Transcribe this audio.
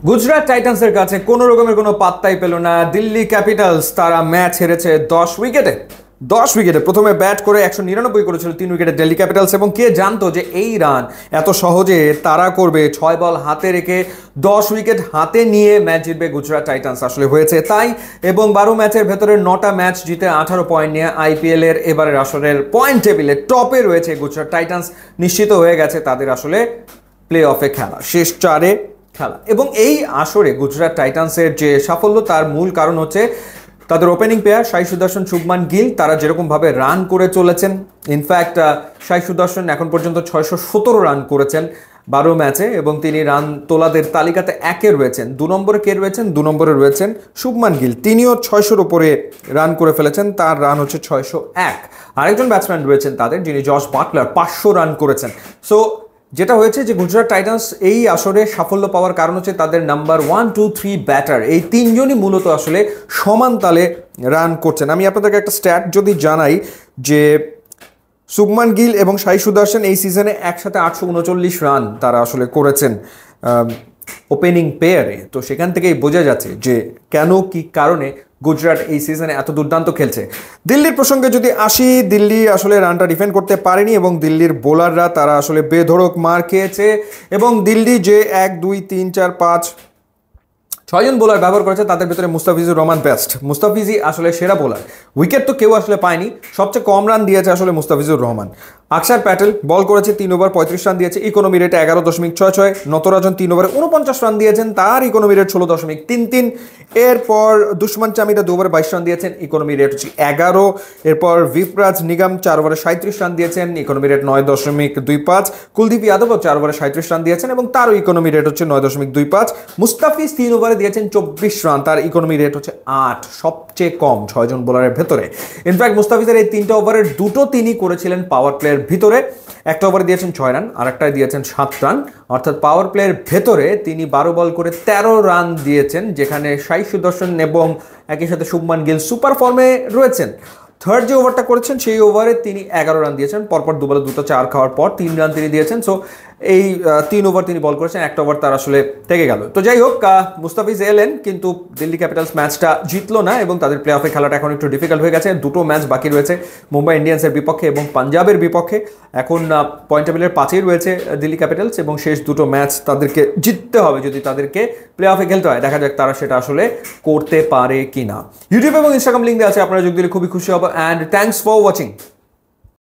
গুজরাট টাইটান্সের কাছে কোনো রকমের কোনো পাত্তাই পেল না দিল্লি ক্যাপিটালস। তারা ম্যাচ হেরেছে 10 উইকেটে প্রথমে ব্যাট করে 199 করেছিল 3 উইকেটে দিল্লি ক্যাপিটালস, এবং কে জানতো যে এই রান এত সহজে তারা করবে। 6 বল হাতে রেখে 10 উইকেট হাতে নিয়ে ম্যাচ জিতবে গুজরাট টাইটান্স, আসলে হয়েছে তাই। এবং 12 ম্যাচের ভেতরে 9টা ম্যাচ জিতে 18 পয়েন্ট নিয়ে আইপিএল এর এবারের আসরের পয়েন্ট টেবিলে টপে রয়েছে গুজরাট টাইটান্স। নিশ্চিত হয়ে গেছে তাদের আসলে প্লে অফে খেলা, শেষ 4-এ খেলা। এবং এই আসরে গুজরাট টাইটান্সের যে সাফল্য তার মূল কারণ হচ্ছে তাদের ওপেনিং প্লেয়ার সাই সুদর্শন, শুভমান গিল। তারা যেরকমভাবে রান করে চলেছেন, ইনফ্যাক্ট সাই সুদর্শন এখন পর্যন্ত 617 রান করেছেন 12 ম্যাচে, এবং তিনি রান তোলাদের তালিকাতে 1-এ রয়েছেন। 2 নম্বরে কে রয়েছেন? 2 নম্বরে রয়েছেন শুভমান গিল, তিনিও 600-র উপরে রান করে ফেলেছেন, তার রান হচ্ছে 601। আরেকজন ব্যাটসম্যান রয়েছেন তাদের, যিনি জশ বাটলার, 500 রান করেছেন। সো যেটা হয়েছে যে গুজরাট টাইটান্স এই আসরে সাফল্য পাওয়ার কারণ হচ্ছে তাদের নাম্বার 1, 2, 3 ব্যাটার, এই তিনজনই মূলত আসলে সমান তালে রান করছেন। আমি আপনাদেরকে একটা স্ট্যাট যদি জানাই যে শুভমান গিল এবং সাই সুদর্শন এই সিজনে একসাথে 839 রান তারা আসলে করেছেন ওপেনিং পেয়ারে। তো সেখান থেকেই বোঝা যাচ্ছে যে কেন কি কারণে গুজরাট এই সিজনে এত দুর্দান্ত খেলছে। দিল্লির প্রসঙ্গে যদি আসি, দিল্লি আসলে রানটা ডিফেন্ড করতে পারেনি, এবং দিল্লির বোলাররা তারা আসলে বেধড়ক মার খেয়েছে। এবং দিল্লি যে 1, 2, 3, 4, 5, 6জন বোলার ব্যবহার করেছে, তাদের ভিতরে মুস্তাফিজুর রহমান বেস্ট। মুস্তাফিজই আসলে সেরা বোলার, উইকেট তো কেউ আসলে পায়নি, সবচেয়ে কম রান দিয়েছে আসলে মুস্তাফিজুর রহমান। আকসার প্যাটেল বল করেছে 3 ওভার 35 রান দিয়েছে, ইকোনমি রেটে 11.66। নটরাজন 3 ওভারে 49 রান দিয়েছেন, তার ইকোনমি রেট 16.33। এরপর দুষ্মান চামিরা 2 ওভারে 22 রান দিয়েছেন, ইকোনমি রেট হচ্ছে 11। এরপর ভিপরাজ নিগম 4 ওভারে 37 রান দিয়েছেন, ইকোনমি রেট 9.25। কুলদীপ যাদবও 4 ওভারে 37 রান দিয়েছেন, এবং তারও ইকোনমি রেট হচ্ছে 9.25। মুস্তাফিজ 3 ওভারে দিয়েছেন 24 রান, তার ইকোনমি রেট হচ্ছে 8, সবচেয়ে কম 6জন বোলারের ভেতরে। ইনফ্যাক্ট মুস্তাফিজের এই 3টা ওভারের 2টো তিনি করেছিলেন পাওয়ার প্লের ভিতরে। একটা ওভারে দিয়েছেন 6 রান, আর একটায় দিয়েছেন 7 রান, অর্থাৎ পাওয়ার প্লের ভেতরে তিনি 12 বল করে 13 রান দিয়েছেন, যেখানে সাই সুদর্শন এবং একই সাথে শুভমান গিল সুপার ফর্মে রয়েছেন। থার্ড যে ওভারটা করেছেন সেই ওভারে তিনি 11 রান দিয়েছেন, পরপর 2 বলে 2টা 4 খাওয়ার পর 3 রান তিনি দিয়েছেন। সো এই 3 ওভার তিনি বল করেছেন, একটা ওভার তার আসলে থেকে গেল। তো যাই হোক, মুস্তাফিজ এলেন, কিন্তু দিল্লি ক্যাপিটালস ম্যাচটা জিতলো না, এবং তাদের প্লে অফে খেলাটা এখন একটু ডিফিকাল্ট হয়ে গেছে। 2টো ম্যাচ বাকি রয়েছে, মুম্বাই ইন্ডিয়ান্সের বিপক্ষে এবং পাঞ্জাবের বিপক্ষে। এখন পয়েন্ট টেবিলের 5-এই রয়েছে দিল্লি ক্যাপিটালস, এবং শেষ 2টো ম্যাচ তাদেরকে জিততে হবে যদি তাদেরকে প্লে অফে খেলতে হয়। দেখা যাক তারা সেটা আসলে করতে পারে কিনা। ইউটিউব এবং ইনস্টাগ্রাম লিঙ্ক দেওয়া আছে, আপনারা যোগ দিলে খুবই খুশি হবো। And thanks for watching.